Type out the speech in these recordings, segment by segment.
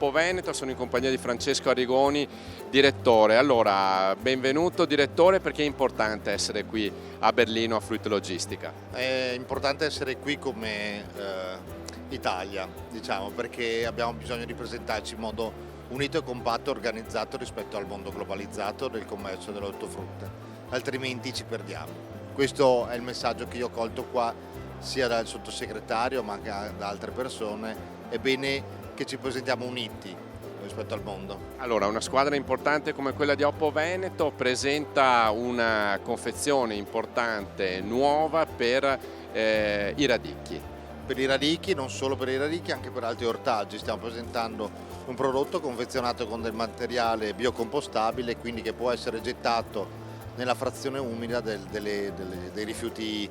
Oppo Veneto, sono in compagnia di Francesco Arrigoni, direttore. Allora, benvenuto direttore, perché è importante essere qui a Berlino a Fruit Logistica? È importante essere qui come Italia, diciamo, perché abbiamo bisogno di presentarci in modo unito e compatto e organizzato rispetto al mondo globalizzato del commercio dell'ortofrutta, altrimenti ci perdiamo. Questo è il messaggio che io ho colto qua sia dal sottosegretario ma anche da altre persone. È bene che ci presentiamo uniti rispetto al mondo. Allora, una squadra importante come quella di Oppo Veneto presenta una confezione importante, nuova per i radicchi. Per i radicchi, non solo per i radicchi, anche per altri ortaggi. Stiamo presentando un prodotto confezionato con del materiale biocompostabile, quindi che può essere gettato nella frazione umida dei rifiuti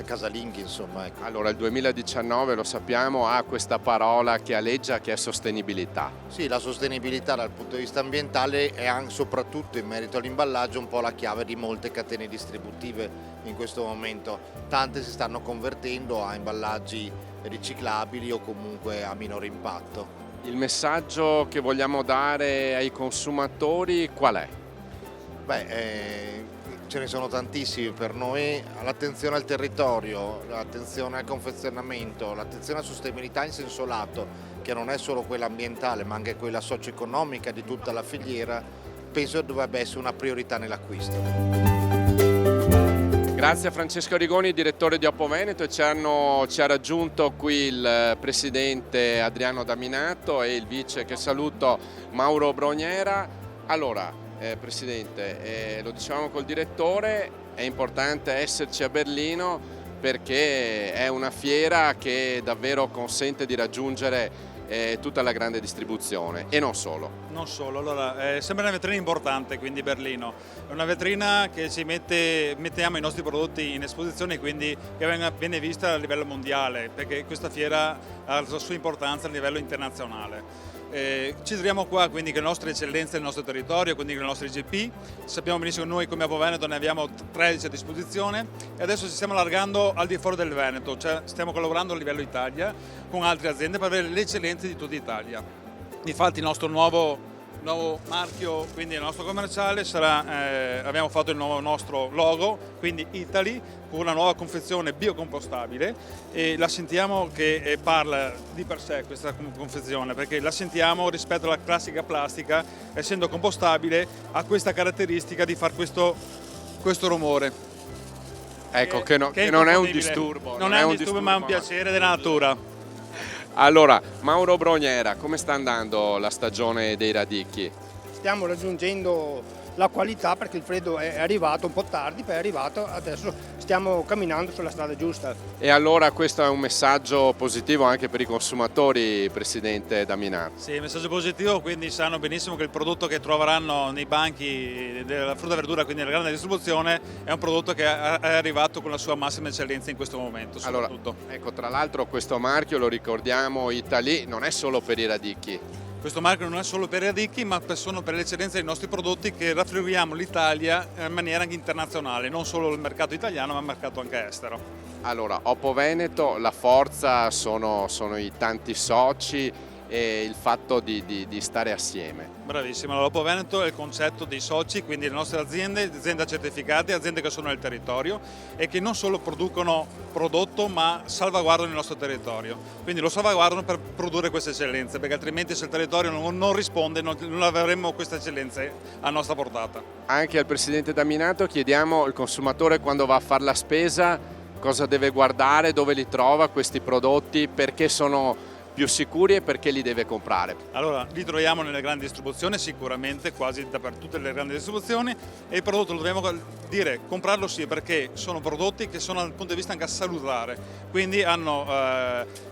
casalinghi, insomma. Ecco. Allora, il 2019, lo sappiamo, ha questa parola che aleggia, che è sostenibilità. Sì, la sostenibilità dal punto di vista ambientale è anche, soprattutto in merito all'imballaggio, un po' la chiave di molte catene distributive in questo momento. Tante si stanno convertendo a imballaggi riciclabili o comunque a minore impatto. Il messaggio che vogliamo dare ai consumatori qual è? Ce ne sono tantissimi per noi. L'attenzione al territorio, l'attenzione al confezionamento, l'attenzione alla sostenibilità in senso lato, che non è solo quella ambientale ma anche quella socio-economica di tutta la filiera, penso dovrebbe essere una priorità nell'acquisto. Grazie a Francesco Arrigoni, direttore di Oppo Veneto, e ci ha raggiunto qui il presidente Adriano Daminato e il vice, che saluto, Mauro Broniera. Allora, Presidente, lo dicevamo col direttore, è importante esserci a Berlino perché è una fiera che davvero consente di raggiungere tutta la grande distribuzione e non solo. Non solo, allora sembra una vetrina importante, quindi Berlino, è una vetrina che mettiamo i nostri prodotti in esposizione, quindi che viene vista a livello mondiale, perché questa fiera ha la sua importanza a livello internazionale. Ci troviamo qua quindi con le nostre eccellenze del nostro territorio, quindi con i nostri IGP. Sappiamo benissimo che noi come Oppo Veneto ne abbiamo 13 a disposizione e adesso ci stiamo allargando al di fuori del Veneto, cioè stiamo collaborando a livello Italia con altre aziende per avere le eccellenze di tutta Italia. Infatti il nostro nuovo marchio, quindi il nostro commerciale sarà, abbiamo fatto il nostro logo, quindi Italy, con una nuova confezione biocompostabile, e la sentiamo che parla di per sé questa confezione, perché la sentiamo rispetto alla classica plastica, essendo compostabile ha questa caratteristica di far questo rumore. Ecco, che non è un disturbo. Non è un disturbo ma è un piacere della natura. Allora, Mauro Broniera, come sta andando la stagione dei radicchi? Stiamo raggiungendo la qualità perché il freddo è arrivato un po' tardi, poi è arrivato, adesso stiamo camminando sulla strada giusta. E allora questo è un messaggio positivo anche per i consumatori, Presidente Daminato? Sì, un messaggio positivo, quindi sanno benissimo che il prodotto che troveranno nei banchi della frutta e verdura, quindi nella grande distribuzione, è un prodotto che è arrivato con la sua massima eccellenza in questo momento, soprattutto. Allora, ecco, tra l'altro questo marchio, lo ricordiamo, Italy, non è solo per i radicchi. Questo marchio non è solo per i radicchi, ma sono per l'eccellenza dei nostri prodotti, che raffiguriamo l'Italia in maniera anche internazionale, non solo il mercato italiano ma il mercato anche estero. Allora, Oppo Veneto, la forza sono i tanti soci e il fatto di stare assieme. Bravissimo, allora, Oppo Veneto è il concetto dei soci, quindi le nostre aziende certificate, aziende che sono nel territorio e che non solo producono prodotto ma salvaguardano il nostro territorio, quindi lo salvaguardano per produrre queste eccellenze, perché altrimenti se il territorio non risponde non avremmo queste eccellenze a nostra portata. Anche al Presidente Daminato chiediamo, il consumatore quando va a fare la spesa cosa deve guardare, dove li trova questi prodotti, perché sono più sicuri e perché li deve comprare? Allora, li troviamo nelle grandi distribuzioni, sicuramente quasi dappertutto le grandi distribuzioni, e il prodotto lo dobbiamo dire, comprarlo sì, perché sono prodotti che sono dal punto di vista anche salutare, quindi hanno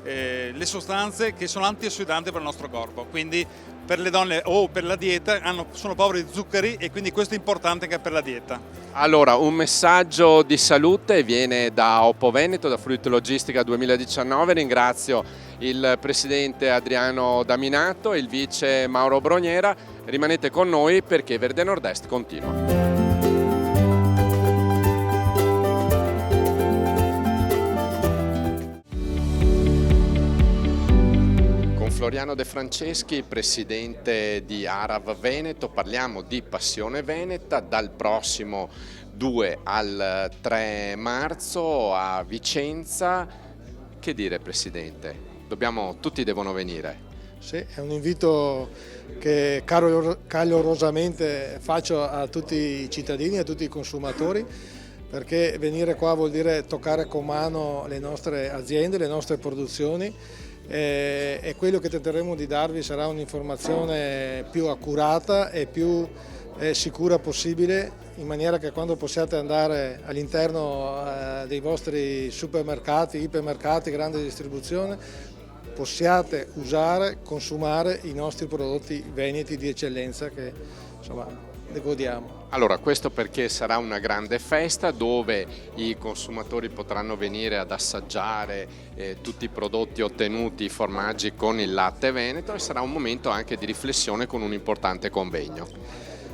le sostanze che sono antiossidanti per il nostro corpo, quindi per le donne o per la dieta sono poveri di zuccheri e quindi questo è importante anche per la dieta. Allora, un messaggio di salute viene da Oppo Veneto, da Fruit Logistica 2019. Ringrazio il presidente Adriano Daminato e il vice Mauro Broniera. Rimanete con noi perché Verde Nord-Est continua. Floriano De Franceschi, presidente di Arav Veneto. Parliamo di Passione Veneta dal prossimo 2 al 3 marzo a Vicenza. Che dire, presidente? Tutti devono venire. Sì, è un invito che calorosamente faccio a tutti i cittadini, a tutti i consumatori, perché venire qua vuol dire toccare con mano le nostre aziende, le nostre produzioni, e quello che tenteremo di darvi sarà un'informazione più accurata e più sicura possibile, in maniera che quando possiate andare all'interno dei vostri supermercati, ipermercati, grande distribuzione, possiate usare, consumare i nostri prodotti veneti di eccellenza che insomma ne godiamo. Allora, questo perché sarà una grande festa dove i consumatori potranno venire ad assaggiare tutti i prodotti ottenuti, i formaggi con il latte veneto, e sarà un momento anche di riflessione con un importante convegno.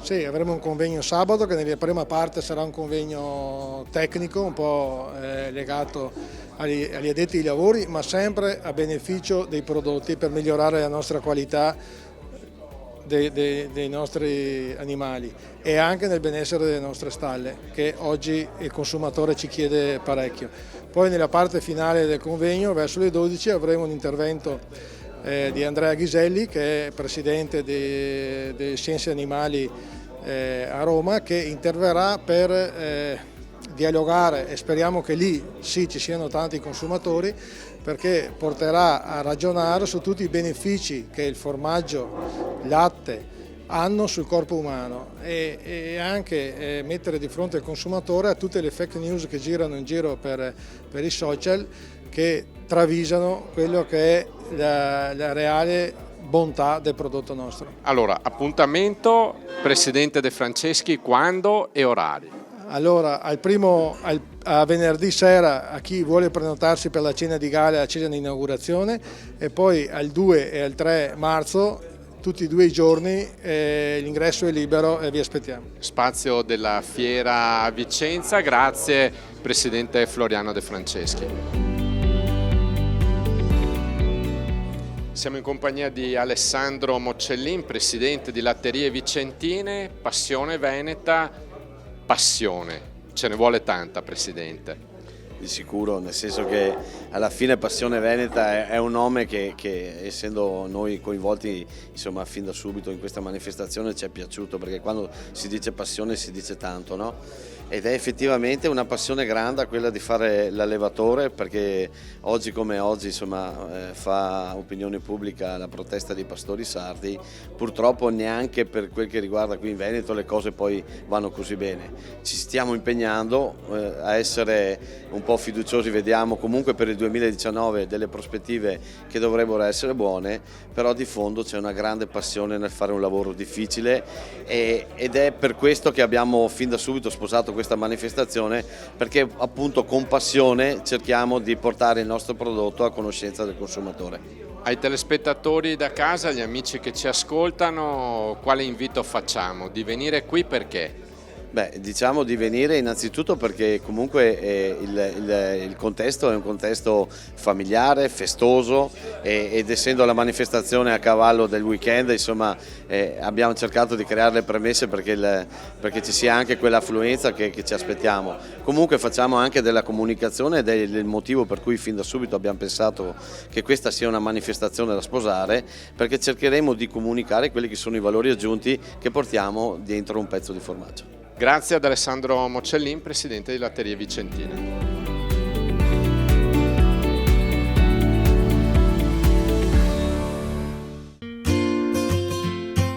Sì, avremo un convegno sabato che nella prima parte sarà un convegno tecnico, un po' legato agli addetti ai lavori, ma sempre a beneficio dei prodotti per migliorare la nostra qualità dei nostri animali e anche nel benessere delle nostre stalle, che oggi il consumatore ci chiede parecchio. Poi nella parte finale del convegno, verso le 12, avremo un intervento di Andrea Ghiselli, che è presidente dei Scienze Animali a Roma, che interverrà per dialogare, e speriamo che lì sì ci siano tanti consumatori, perché porterà a ragionare su tutti i benefici che il formaggio, il latte hanno sul corpo umano, e anche mettere di fronte al consumatore a tutte le fake news che girano in giro per i social, che travisano quello che è la reale bontà del prodotto nostro. Allora, appuntamento, presidente De Franceschi, quando e orari? Allora, a venerdì sera a chi vuole prenotarsi per la cena di gala e la cena di inaugurazione, e poi al 2 e al 3 marzo, tutti e due i giorni, l'ingresso è libero e vi aspettiamo. Spazio della fiera a Vicenza, grazie presidente Floriano De Franceschi. Siamo in compagnia di Alessandro Moccellin, presidente di Latterie Vicentine. Passione veneta, passione, ce ne vuole tanta, presidente. Di sicuro, nel senso che alla fine Passione Veneta è un nome che essendo noi coinvolti insomma fin da subito in questa manifestazione ci è piaciuto, perché quando si dice passione si dice tanto, no? Ed è effettivamente una passione grande quella di fare l'allevatore, perché oggi come oggi insomma fa opinione pubblica la protesta dei pastori sardi. Purtroppo neanche per quel che riguarda qui in Veneto le cose poi vanno così bene. Ci stiamo impegnando a essere un po' fiduciosi, vediamo comunque per il 2019 delle prospettive che dovrebbero essere buone, però di fondo c'è una grande passione nel fare un lavoro difficile, ed è per questo che abbiamo fin da subito sposato questa manifestazione, perché appunto con passione cerchiamo di portare il nostro prodotto a conoscenza del consumatore. Ai telespettatori da casa, agli amici che ci ascoltano, quale invito facciamo? Di venire qui perché? Beh, diciamo di venire innanzitutto perché comunque il contesto è un contesto familiare, festoso, ed essendo la manifestazione a cavallo del weekend, insomma, abbiamo cercato di creare le premesse perché ci sia anche quell'affluenza che ci aspettiamo. Comunque facciamo anche della comunicazione, ed è il motivo per cui fin da subito abbiamo pensato che questa sia una manifestazione da sposare, perché cercheremo di comunicare quelli che sono i valori aggiunti che portiamo dentro un pezzo di formaggio. Grazie ad Alessandro Moccellin, presidente di Latterie Vicentine.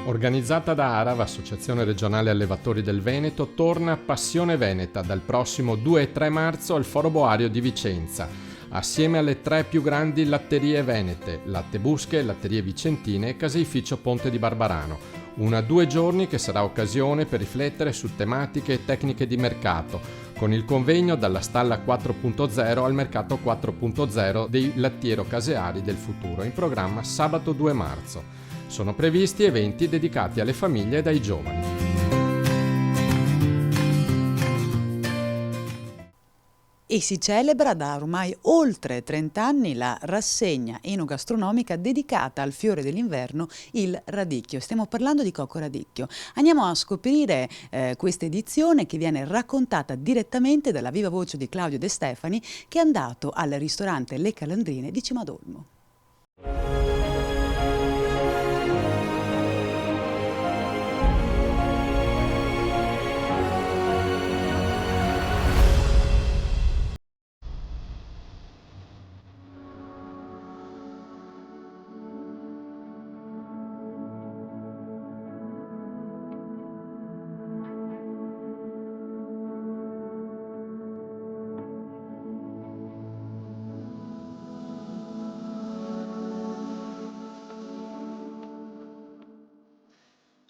Organizzata da Arav, Associazione Regionale Allevatori del Veneto, torna Passione Veneta dal prossimo 2 e 3 marzo al Foro Boario di Vicenza, assieme alle 3 più grandi latterie venete, Latte Busche, Latterie Vicentine e Caseificio Ponte di Barbarano. 1-2 giorni che sarà occasione per riflettere su tematiche e tecniche di mercato, con il convegno dalla stalla 4.0 al mercato 4.0 dei lattiero-caseari del futuro, in programma sabato 2 marzo. Sono previsti eventi dedicati alle famiglie ed ai giovani. E si celebra da ormai oltre 30 anni la rassegna enogastronomica dedicata al fiore dell'inverno, il radicchio. Stiamo parlando di cocco radicchio. Andiamo a scoprire questa edizione che viene raccontata direttamente dalla viva voce di Claudio De Stefani, che è andato al ristorante Le Calandrine di Cimadolmo.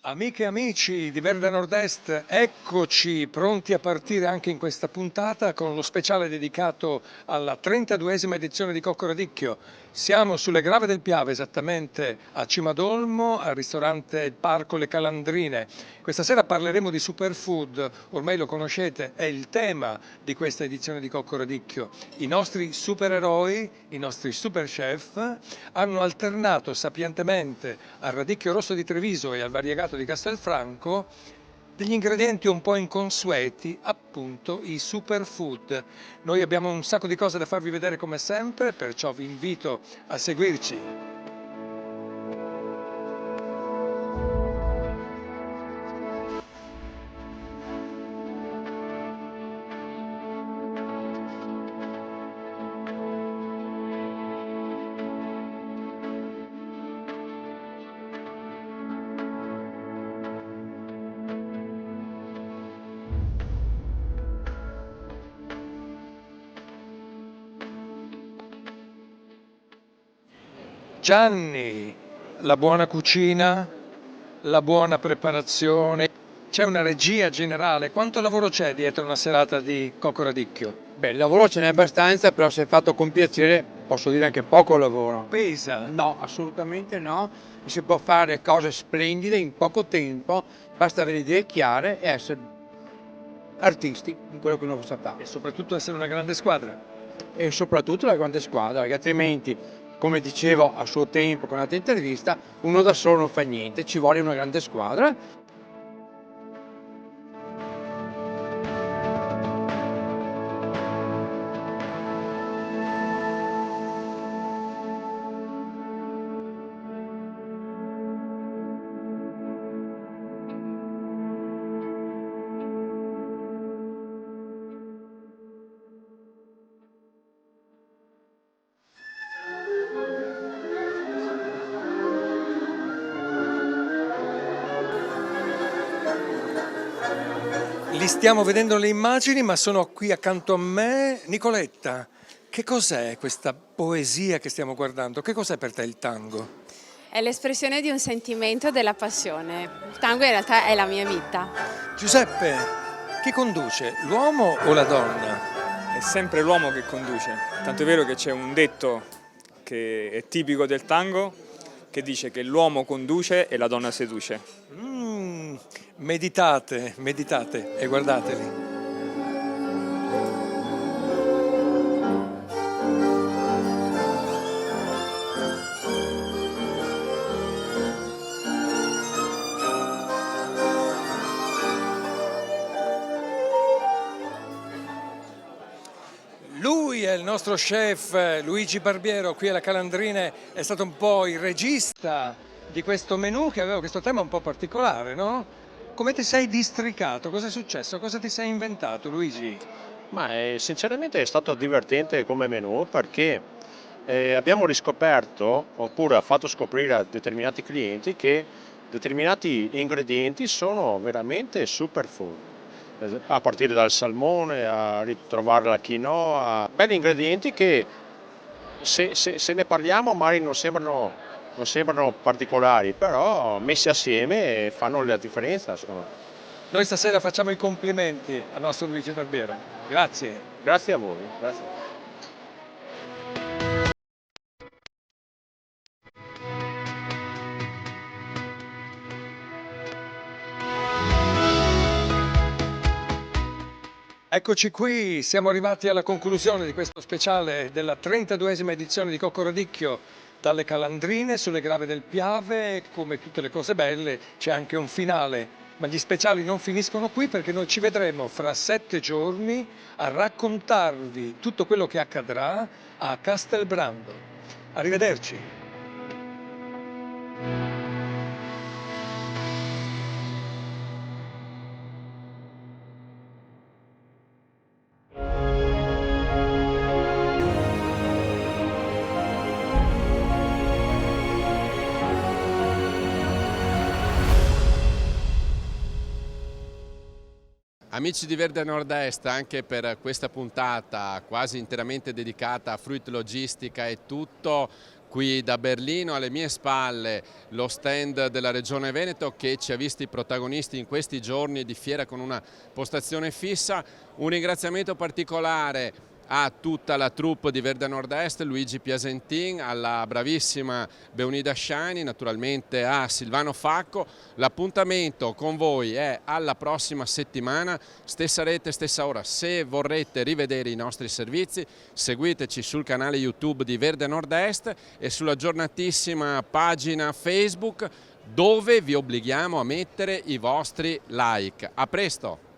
Amiche e amici di Verde Nord-Est, eccoci pronti a partire anche in questa puntata con lo speciale dedicato alla 32esima edizione di Cocco Radicchio. Siamo sulle Grave del Piave, esattamente a Cimadolmo, al ristorante Il Parco Le Calandrine. Questa sera parleremo di superfood, ormai lo conoscete, è il tema di questa edizione di Cocco Radicchio. I nostri supereroi, i nostri super chef, hanno alternato sapientemente al radicchio rosso di Treviso e al variegato di Castelfranco degli ingredienti un po' inconsueti, appunto i superfood. Noi abbiamo un sacco di cose da farvi vedere come sempre, perciò vi invito a seguirci. Gianni, la buona cucina, la buona preparazione, c'è una regia generale. Quanto lavoro c'è dietro una serata di Cocco Radicchio? Beh, il lavoro ce n'è abbastanza, però se fatto con piacere posso dire anche poco lavoro. Pesa? No, assolutamente no. Si può fare cose splendide in poco tempo, basta avere idee chiare e essere artisti in quello che uno sa fare. E soprattutto essere una grande squadra. E soprattutto la grande squadra, perché altrimenti, come dicevo a suo tempo con un'altra intervista, uno da solo non fa niente, ci vuole una grande squadra. Li stiamo vedendo le immagini, ma sono qui accanto a me. Nicoletta, che cos'è questa poesia che stiamo guardando? Che cos'è per te il tango? È l'espressione di un sentimento della passione. Il tango in realtà è la mia vita. Giuseppe, chi conduce, l'uomo o la donna? È sempre l'uomo che conduce, tanto è vero che c'è un detto che è tipico del tango che dice che l'uomo conduce e la donna seduce. Meditate, meditate e guardateli. Lui è il nostro chef Luigi Barbiero, qui alla Calandrine, è stato un po' il regista di questo menù che aveva questo tema un po' particolare, no? Come ti sei districato? Cosa è successo? Cosa ti sei inventato, Luigi? Ma sinceramente è stato divertente come menù perché abbiamo riscoperto, oppure ha fatto scoprire a determinati clienti che determinati ingredienti sono veramente superfood. A partire dal salmone, a ritrovare la quinoa, belli ingredienti che se ne parliamo magari non sembrano particolari, però messi assieme fanno la differenza. Noi stasera facciamo i complimenti al nostro Luigi Barbiero. Grazie. Grazie a voi. Grazie. Eccoci qui, siamo arrivati alla conclusione di questo speciale della 32esima edizione di Coccoradicchio dalle Calandrine sulle Grave del Piave. Come tutte le cose belle c'è anche un finale, ma gli speciali non finiscono qui, perché noi ci vedremo fra 7 giorni a raccontarvi tutto quello che accadrà a Castelbrando. Arrivederci. Amici di Verde Nord-Est, anche per questa puntata quasi interamente dedicata a Fruit Logistica è tutto. Qui da Berlino, alle mie spalle, lo stand della Regione Veneto che ci ha visti protagonisti in questi giorni di fiera con una postazione fissa. Un ringraziamento particolare a tutta la troupe di Verde Nord-Est, Luigi Piasentin, alla bravissima Beunida Shani, naturalmente a Silvano Facco. L'appuntamento con voi è alla prossima settimana, stessa rete, stessa ora. Se vorrete rivedere i nostri servizi, seguiteci sul canale YouTube di Verde Nord-Est e sulla aggiornatissima pagina Facebook, dove vi obblighiamo a mettere i vostri like. A presto!